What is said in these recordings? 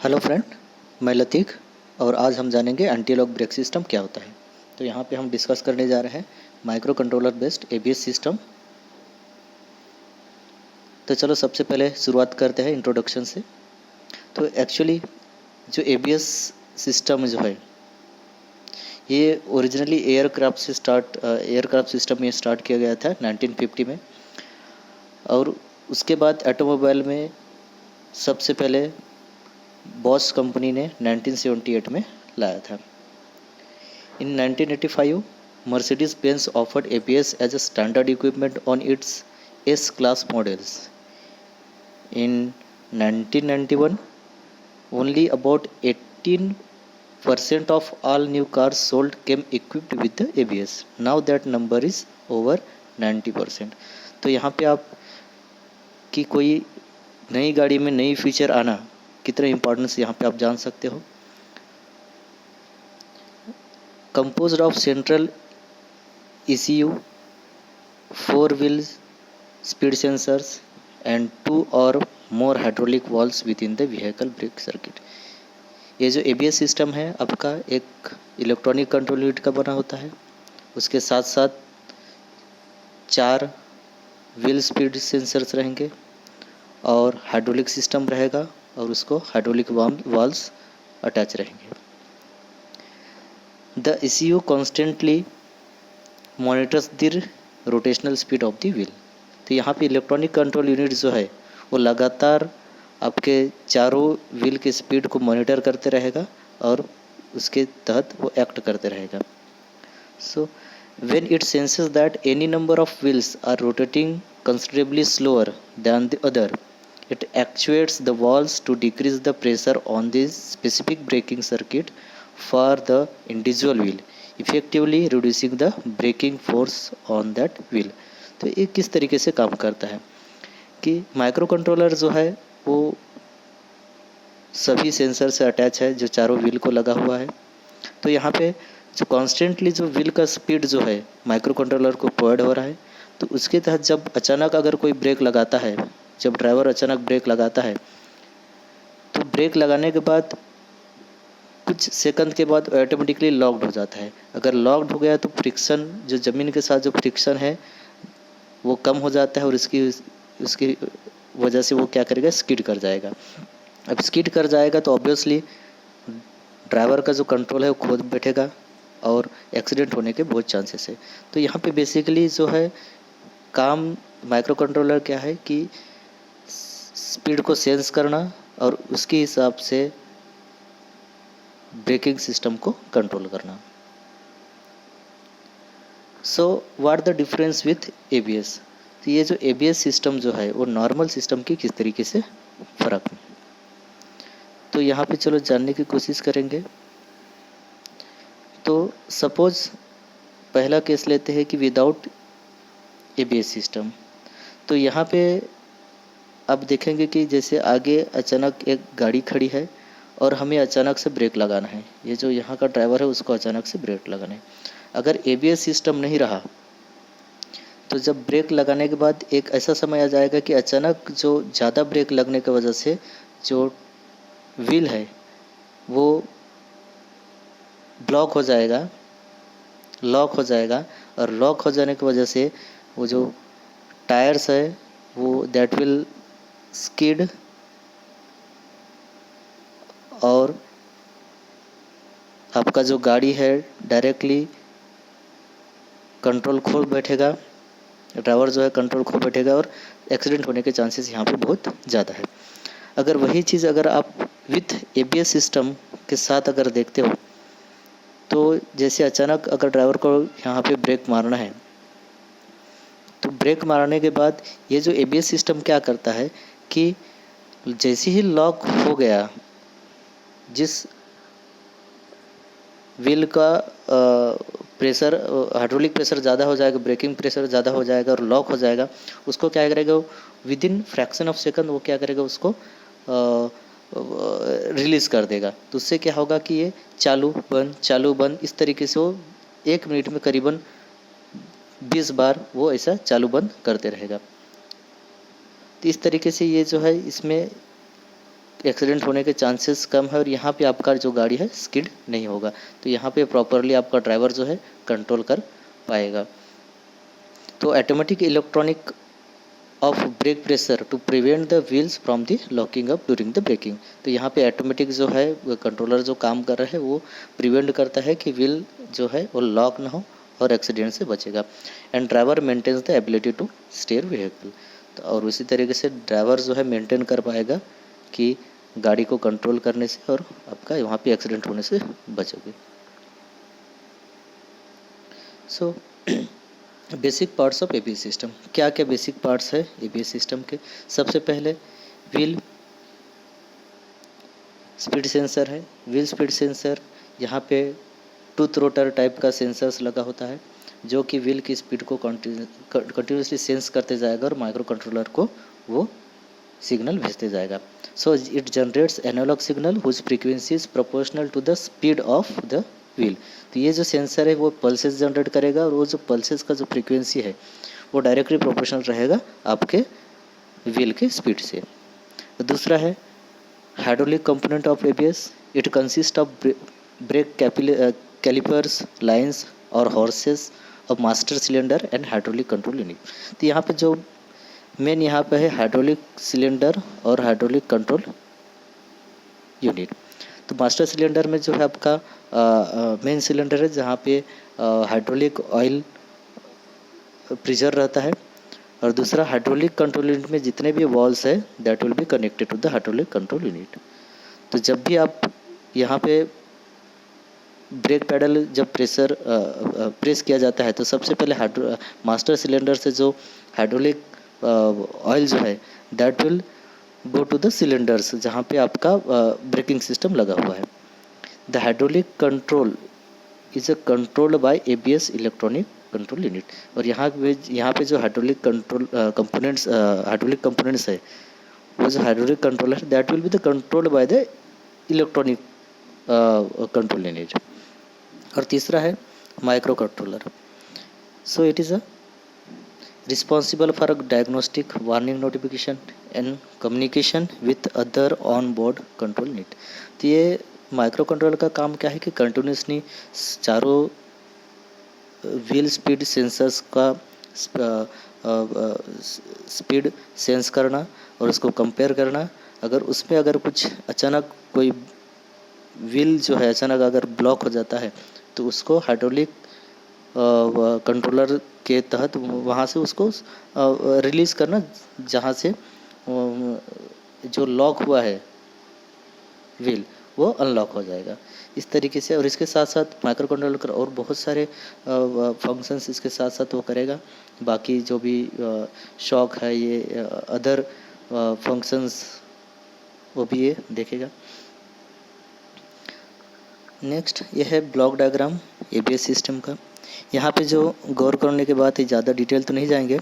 Hello friend, मैं लतीफ़ और आज हम जानेंगे एंटी लॉक ब्रेक सिस्टम क्या होता है। तो यहाँ पे हम डिस्कस करने जा रहे हैं micro controller based ABS system. तो चलो सबसे पहले शुरुआत करते हैं इंट्रोडक्शन से। तो एक्चुअली जो एबीएस सिस्टम जो है ये ओरिजिनली एयरक्राफ्ट सिस्टम में स्टार्ट किया गया था 1950 में, और उसके बाद ऑटोमोबाइल में सबसे पहले बॉश कंपनी ने 1978 में लाया था। In 1985, Mercedes-Benz offered ABS as a standard equipment on its S-Class models. In 1991, only about 18% of all new cars sold came equipped with the ABS. Now that number is over 90%. तो यहाँ पे आप कि कोई नई गाड़ी में नई फीचर आना कितना इम्पोर्टेंस यहाँ पे आप जान सकते हो। Composed of central ECU, 4 wheels, speed sensors, and 2 or more hydraulic valves within the vehicle brake circuit. ये जो ABS सिस्टम है आपका एक इलेक्ट्रॉनिक कंट्रोल यूनिट का बना होता है। उसके साथ साथ 4 व्हील स्पीड सेंसर्स रहेंगे और हाइड्रोलिक सिस्टम रहेगा और उसको हाइड्रोलिक वाल्व्स अटैच रहेंगे। The ECU constantly monitors the rotational speed of the wheel. तो यहाँ पे इलेक्ट्रॉनिक कंट्रोल यूनिट जो है वो लगातार आपके चारों व्हील के स्पीड को मॉनिटर करते रहेगा और उसके तहत वो एक्ट करते रहेगा। सो when it senses that any number of wheels are rotating considerably slower than the other, it actuates the valves to decrease the pressure on the specific braking circuit for the individual wheel, effectively reducing the braking force on that wheel. तो ये किस तरीके से काम करता है कि micro controller जो है वो सभी सेंसर से अटैच है जो चारों व्हील को लगा हुआ है। तो यहाँ पे जो कॉन्स्टेंटली जो व्हील का स्पीड जो है माइक्रो कंट्रोलर को प्रोवाइड हो रहा है, तो उसके तहत जब अचानक अगर कोई ब्रेक लगाता है, जब ड्राइवर अचानक ब्रेक लगाता है तो ब्रेक लगाने के बाद कुछ सेकंड के बाद ऑटोमेटिकली लॉक्ड हो जाता है। अगर लॉक्ड हो गया तो फ्रिक्शन जो ज़मीन के साथ जो फ्रिक्शन है वो कम हो जाता है और उसकी वजह से वो क्या करेगा, स्किड कर जाएगा। अब स्किड कर जाएगा तो ऑब्वियसली ड्राइवर का जो कंट्रोल है वो खो बैठेगा और एक्सीडेंट होने के बहुत चांसेस है। तो यहाँ पे बेसिकली जो है काम माइक्रो कंट्रोलर क्या है कि स्पीड को सेंस करना और उसके हिसाब से ब्रेकिंग सिस्टम को कंट्रोल करना। So what the difference with ABS. तो ये जो एबीएस सिस्टम जो है वो नॉर्मल सिस्टम की किस तरीके से फ़र्क है, तो यहाँ पे चलो जानने की कोशिश करेंगे। तो सपोज पहला केस लेते हैं कि विदाउट एबीएस सिस्टम। तो यहाँ पे आप देखेंगे कि जैसे आगे अचानक एक गाड़ी खड़ी है और हमें अचानक से ब्रेक लगाना है। ये जो यहाँ का ड्राइवर है उसको अचानक से ब्रेक लगाना है। अगर एबीएस सिस्टम नहीं रहा तो जब ब्रेक लगाने के बाद एक ऐसा समय आ जाएगा कि अचानक जो ज़्यादा ब्रेक लगने की वजह से जो व्हील है वो लॉक हो जाएगा और लॉक हो जाने की वजह से वो जो टायर्स है वो दैट विल स्किड और आपका जो गाड़ी है डायरेक्टली कंट्रोल खो बैठेगा, ड्राइवर जो है कंट्रोल खो बैठेगा और एक्सीडेंट होने के चांसेस यहाँ पे बहुत ज़्यादा है। अगर वही चीज़ अगर आप विथ एबीएस सिस्टम के साथ अगर देखते हो तो जैसे अचानक अगर ड्राइवर को यहाँ पे ब्रेक मारना है तो ब्रेक मारने के बाद ये जो एबीएस सिस्टम क्या करता है कि जैसे ही लॉक हो गया, जिस व्हील का प्रेशर हाइड्रोलिक प्रेशर ज़्यादा हो जाएगा, ब्रेकिंग प्रेशर ज़्यादा हो जाएगा और लॉक हो जाएगा, उसको क्या करेगा with in fraction of second वो क्या करेगा उसको रिलीज़ कर देगा। तो उससे क्या होगा कि ये चालू बंद इस तरीके से वो 1 मिनट में करीबन 20 बार वो ऐसा चालू बंद करते रहेगा। तो इस तरीके से ये जो है इसमें एक्सीडेंट होने के चांसेस कम है और यहाँ पे आपका जो गाड़ी है स्किड नहीं होगा। तो यहाँ पे प्रॉपरली आपका ड्राइवर जो है कंट्रोल कर पाएगा। तो automatic electronic of brake pressure to prevent the wheels from the locking up during the braking. तो यहाँ पे ऑटोमेटिक जो है कंट्रोलर जो काम कर रहा है वो प्रिवेंट करता है कि व्हील जो है वो लॉक ना हो और एक्सीडेंट से बचेगा। And driver maintains the ability to steer vehicle. तो और उसी तरीके से ड्राइवर जो है मेंटेन कर पाएगा कि गाड़ी को कंट्रोल करने से और आपका वहाँ पे एक्सीडेंट होने से बचोगे। So basic parts of ABS system, क्या क्या बेसिक पार्ट्स है एबीएस सिस्टम के। सबसे पहले व्हील स्पीड सेंसर है। व्हील स्पीड सेंसर, यहाँ पे टूथ रोटर टाइप का सेंसर्स लगा होता है जो कि व्हील की स्पीड को कंटिन्यूसली सेंस करते जाएगा और माइक्रो कंट्रोलर को वो सिग्नल भेजते जाएगा। So it generates analogue signal whose frequency is proportional to the speed of the wheel. तो ये जो सेंसर है वो पल्सेस जनरेट करेगा और वो जो पल्सेस का जो फ्रीक्वेंसी है वो डायरेक्टली प्रोपोर्शनल रहेगा आपके व्हील के स्पीड से। दूसरा है hydraulic component of ABS. It consist of brake callipers, lines और hoses of master cylinder and hydraulic control unit. तो यहाँ पे जो मेन यहाँ पे है हाइड्रोलिक सिलेंडर और हाइड्रोलिक कंट्रोल यूनिट। तो मास्टर सिलेंडर में जो है आपका मेन सिलेंडर है जहाँ पे हाइड्रोलिक ऑयल प्रेशर रहता है, और दूसरा हाइड्रोलिक कंट्रोल यूनिट में जितने भी वॉल्व्स है that will be connected to the hydraulic control unit. तो जब भी आप यहाँ पे ब्रेक पैडल जब प्रेस किया जाता है तो सबसे पहले मास्टर सिलेंडर से जो हाइड्रोलिक ऑयल जो है that will go to the cylinders जहाँ पे आपका ब्रेकिंग सिस्टम लगा हुआ है। The hydraulic control is a controlled by ABS electronic control unit. और यहाँ पे जो हाइड्रोलिक कंट्रोल हाइड्रोलिक कंपोनेंट्स है वो जो हाइड्रोलिक कंट्रोलर है that will be the controlled by the electronic control unit. और तीसरा है micro controller. So it is a responsible for diagnostic, warning notification and communication with other on board control unit। तो ये micro controller का काम क्या है कि कंटिन्यूसली चारों व्हील स्पीड सेंसर्स का स्पीड सेंस करना और उसको कंपेयर करना। अगर कुछ अचानक कोई व्हील जो है अचानक अगर ब्लॉक हो जाता है तो उसको हाइड्रोलिक कंट्रोलर के तहत वहाँ से उसको रिलीज़ करना जहाँ से जो लॉक हुआ है व्हील वो अनलॉक हो जाएगा इस तरीके से। और इसके साथ साथ माइक्रो कंट्रोलर कर और बहुत सारे फंक्शंस इसके साथ साथ वो करेगा। बाकी जो भी शॉक है ये अदर फंक्शंस वो भी ये देखेगा। नेक्स्ट ये है ब्लॉक डायग्राम एबीएस सिस्टम का। यहाँ पे जो गौर करने के बाद ज़्यादा डिटेल तो नहीं जाएंगे,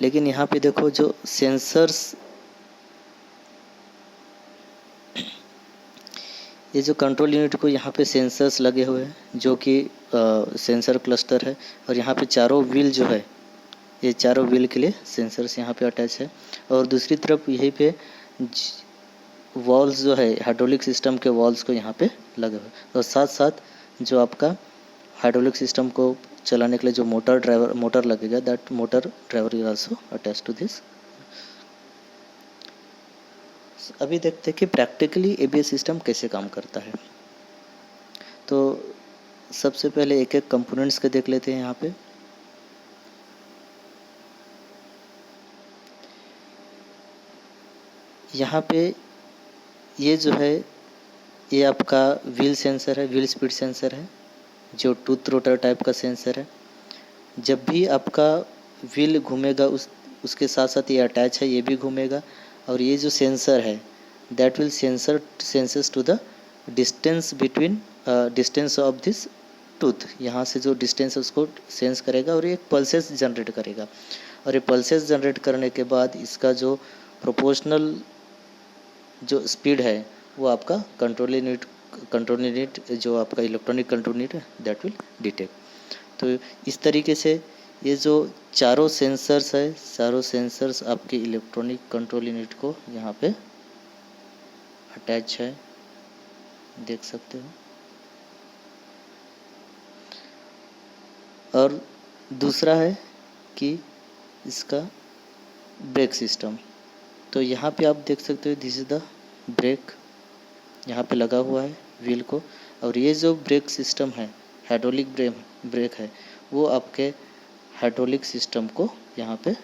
लेकिन यहाँ पे देखो जो सेंसर्स, ये जो कंट्रोल यूनिट को यहाँ पे सेंसर्स लगे हुए हैं जो कि सेंसर क्लस्टर है। और यहाँ पे चारों व्हील जो है ये चारों व्हील के लिए सेंसर्स यहाँ पे अटैच है। और दूसरी तरफ यहीं पे वॉल्स जो है हाइड्रोलिक सिस्टम के वॉल्स को यहाँ पे लगे हुए। और साथ साथ जो आपका हाइड्रोलिक सिस्टम को चलाने के लिए जो मोटर लगेगा that motor driver is also attach to this. अभी देखते हैं कि प्रैक्टिकली एबीएस सिस्टम कैसे काम करता है। तो सबसे पहले एक एक कंपोनेंट्स के देख लेते हैं। यहाँ पे ये जो है ये आपका व्हील सेंसर है, व्हील स्पीड सेंसर है जो टूथ रोटर टाइप का सेंसर है। जब भी आपका व्हील घूमेगा उसके साथ साथ ये अटैच है, ये भी घूमेगा। और ये जो सेंसर है that will sensors to the distance between distance of this tooth. यहाँ से जो डिस्टेंस है उसको सेंस करेगा और ये पल्सेस जनरेट करेगा। और ये पल्सेस जनरेट करने के बाद इसका जो प्रोपोर्शनल जो स्पीड है वो आपका कंट्रोल यूनिट जो आपका इलेक्ट्रॉनिक कंट्रोल यूनिट है दैट विल डिटेक्ट। तो इस तरीके से ये जो चारों सेंसर्स आपके इलेक्ट्रॉनिक कंट्रोल यूनिट को यहाँ पे अटैच है, देख सकते हो। और दूसरा है कि इसका ब्रेक सिस्टम। तो यहाँ पे आप देख सकते हो, दिस इज द ब्रेक, यहाँ पे लगा हुआ है व्हील को। और ये जो ब्रेक सिस्टम है, हाइड्रोलिक ब्रेक है, वो आपके हाइड्रोलिक सिस्टम को यहाँ पे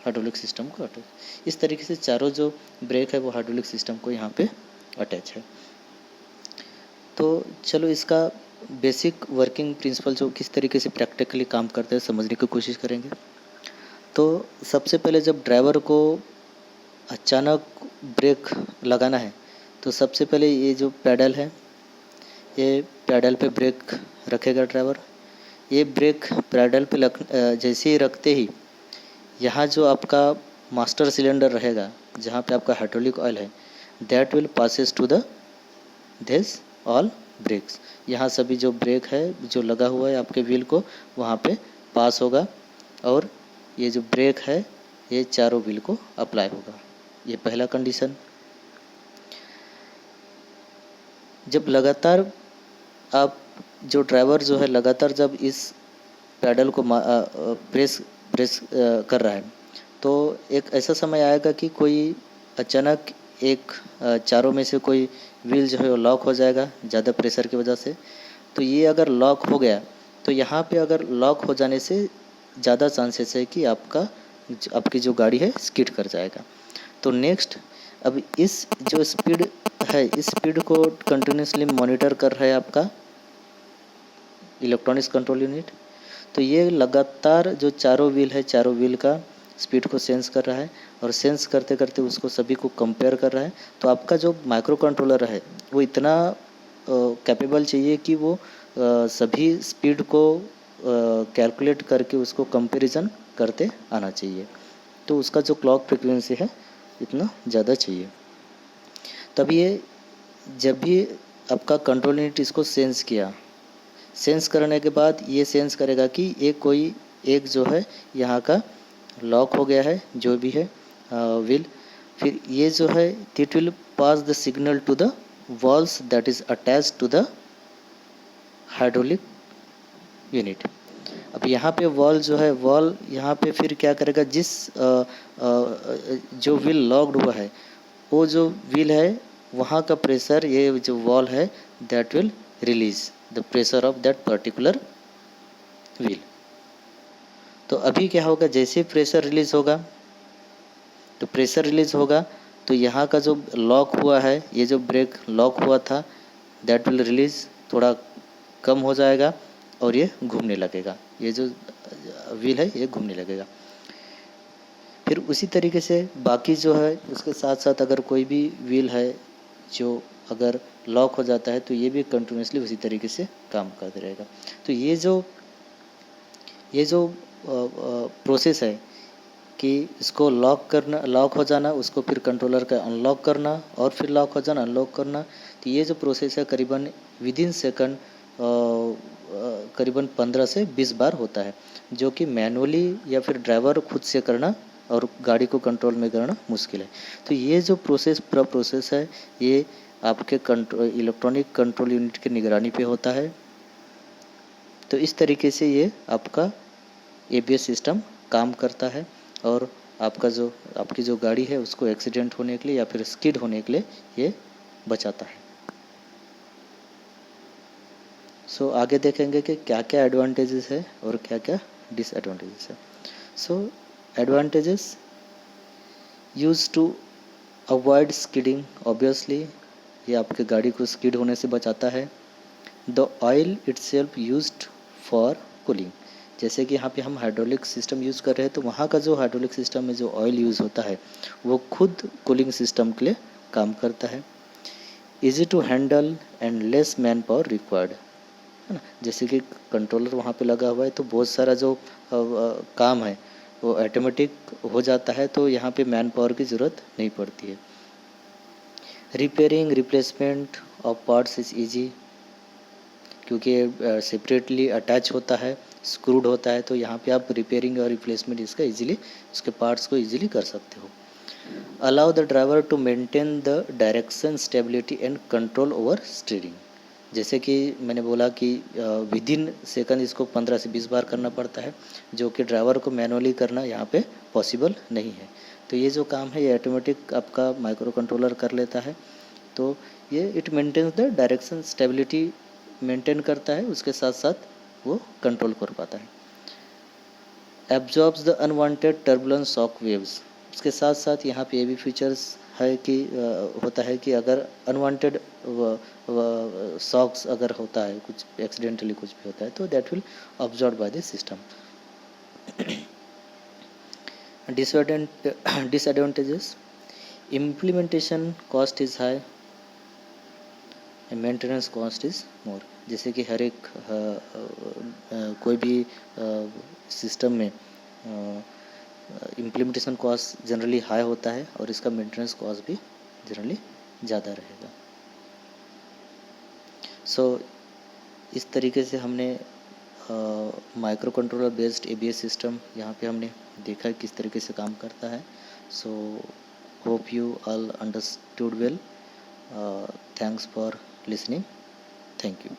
अटैच। इस तरीके से चारों जो ब्रेक है वो हाइड्रोलिक सिस्टम को यहाँ पे अटैच है। तो चलो इसका बेसिक वर्किंग प्रिंसिपल जो किस तरीके से प्रैक्टिकली काम करते हैं समझने की कोशिश करेंगे। तो सबसे पहले जब ड्राइवर को अचानक ब्रेक लगाना है तो सबसे पहले ये जो पैडल है, ये पैडल पे ब्रेक रखेगा ड्राइवर। ये ब्रेक पैडल पे जैसे ही रखते ही यहाँ जो आपका मास्टर सिलेंडर रहेगा, जहाँ पे आपका हाइड्रोलिक ऑयल है, that will passes to the this all brakes. यहाँ सभी जो ब्रेक है जो लगा हुआ है आपके व्हील को, वहाँ पे पास होगा और ये जो ब्रेक है ये चारों व्हील को अप्लाई होगा। ये पहला कंडीशन। जब लगातार आप जो ड्राइवर जो है लगातार जब इस पैडल को प्रेस कर रहा है तो एक ऐसा समय आएगा कि कोई अचानक एक चारों में से कोई व्हील जो है वो लॉक हो जाएगा ज़्यादा प्रेशर की वजह से। तो ये अगर लॉक हो गया तो यहाँ पे अगर लॉक हो जाने से ज़्यादा चांसेस है कि आपकी जो गाड़ी है स्किड कर जाएगा। तो नेक्स्ट, अब इस जो स्पीड है, इस स्पीड को कंटिन्यूसली मॉनिटर कर रहा है आपका इलेक्ट्रॉनिक्स कंट्रोल यूनिट। तो ये लगातार जो चारों व्हील है, चारों व्हील का स्पीड को सेंस कर रहा है और सेंस करते करते उसको सभी को कंपेयर कर रहा है। तो आपका जो माइक्रो कंट्रोलर है वो इतना कैपेबल चाहिए कि वो सभी स्पीड को कैलकुलेट करके उसको कंपैरिजन करते आना चाहिए। तो उसका जो क्लॉक फ्रिक्वेंसी है इतना ज़्यादा चाहिए। तब ये जब भी आपका कंट्रोल यूनिट इसको सेंस किया, सेंस करने के बाद ये सेंस करेगा कि एक जो है यहाँ का लॉक हो गया है जो भी है व्हील। फिर ये जो है it will pass the signal to the walls that is attach to the hydraulic unit. अब यहाँ पे वॉल जो है, वॉल यहाँ पे फिर क्या करेगा, जो व्हील लॉक्ड हुआ है वो जो व्हील है वहाँ का प्रेशर, ये जो वॉल है that will release the pressure of that particular wheel. तो अभी क्या होगा, जैसे प्रेशर रिलीज होगा तो यहाँ का जो लॉक हुआ है, ये जो ब्रेक लॉक हुआ था दैट विल रिलीज, थोड़ा कम हो जाएगा और ये घूमने लगेगा, ये जो व्हील है ये घूमने लगेगा। फिर उसी तरीके से बाकी जो है उसके साथ साथ अगर कोई भी व्हील है जो अगर लॉक हो जाता है तो ये भी कंटिन्यूसली उसी तरीके से काम करते रहेगा। तो ये जो प्रोसेस है कि इसको लॉक हो जाना, उसको फिर कंट्रोलर का अनलॉक करना और फिर लॉक हो जाना, अनलॉक करना, तो ये जो प्रोसेस है करीबन विदिन सेकंड करीबन 15 से 20 बार होता है, जो कि मैनुअली या फिर ड्राइवर खुद से करना और गाड़ी को कंट्रोल में करना मुश्किल है। तो ये जो पूरा प्रोसेस है ये आपके इलेक्ट्रॉनिक कंट्रोल यूनिट की निगरानी पे होता है। तो इस तरीके से ये आपका ABS सिस्टम काम करता है और आपकी जो गाड़ी है उसको एक्सीडेंट होने के लिए या फिर स्किड होने के लिए ये बचाता है। सो आगे देखेंगे कि क्या क्या एडवांटेजेस है और क्या क्या डिसएडवांटेजेस है। So advantages, use to avoid skidding, obviously ये आपके गाड़ी को स्किड होने से बचाता है। The oil itself used for cooling, जैसे कि यहाँ पे हम हाइड्रोलिक सिस्टम यूज़ कर रहे हैं तो वहाँ का जो हाइड्रोलिक सिस्टम में जो ऑयल यूज़ होता है वो खुद कूलिंग सिस्टम के लिए काम करता है। Easy to handle and less man power required, है ना, जैसे कि कंट्रोलर वहाँ पे लगा हुआ है तो बहुत सारा जो काम है वो ऑटोमेटिक हो जाता है, तो यहाँ पे मैन पावर की ज़रूरत नहीं पड़ती है। Repairing replacement of parts is easy, क्योंकि सेपरेटली अटैच होता है, स्क्रूड होता है, तो यहाँ पे आप रिपेयरिंग और रिप्लेसमेंट इसका इजीली, इसके पार्ट्स को इजीली कर सकते हो। Allow the driver to maintain the direction stability and control over steering. जैसे कि मैंने बोला कि विद इन सेकंड इसको 15 से 20 बार करना पड़ता है, जो कि ड्राइवर को मैनुअली करना यहाँ पे पॉसिबल नहीं है। तो ये जो काम है ये ऑटोमेटिक आपका माइक्रो कंट्रोलर कर लेता है। तो ये it maintains the direction stability maintain करता है, उसके साथ साथ वो कंट्रोल कर पाता है। Absorbs the unwanted turbulence shock waves. उसके साथ साथ यहाँ पे ये भी फीचर्स है कि होता है कि अगर अनवांटेड शॉक्स अगर होता है, कुछ एक्सीडेंटली कुछ भी होता है, तो that will absorb by the system. Disadvantages, implementation cost is high, maintenance cost is more. जैसे कि हर एक कोई भी सिस्टम में इम्प्लीमेंटेशन कॉस्ट जनरली हाई होता है और इसका मेंटेनेंस कॉस्ट भी जनरली ज़्यादा रहेगा। सो इस तरीके से हमने micro controller based ABS system यहाँ पे हमने देखा किस तरीके से काम करता है। So hope you all understood well. Thanks for listening. Thank you.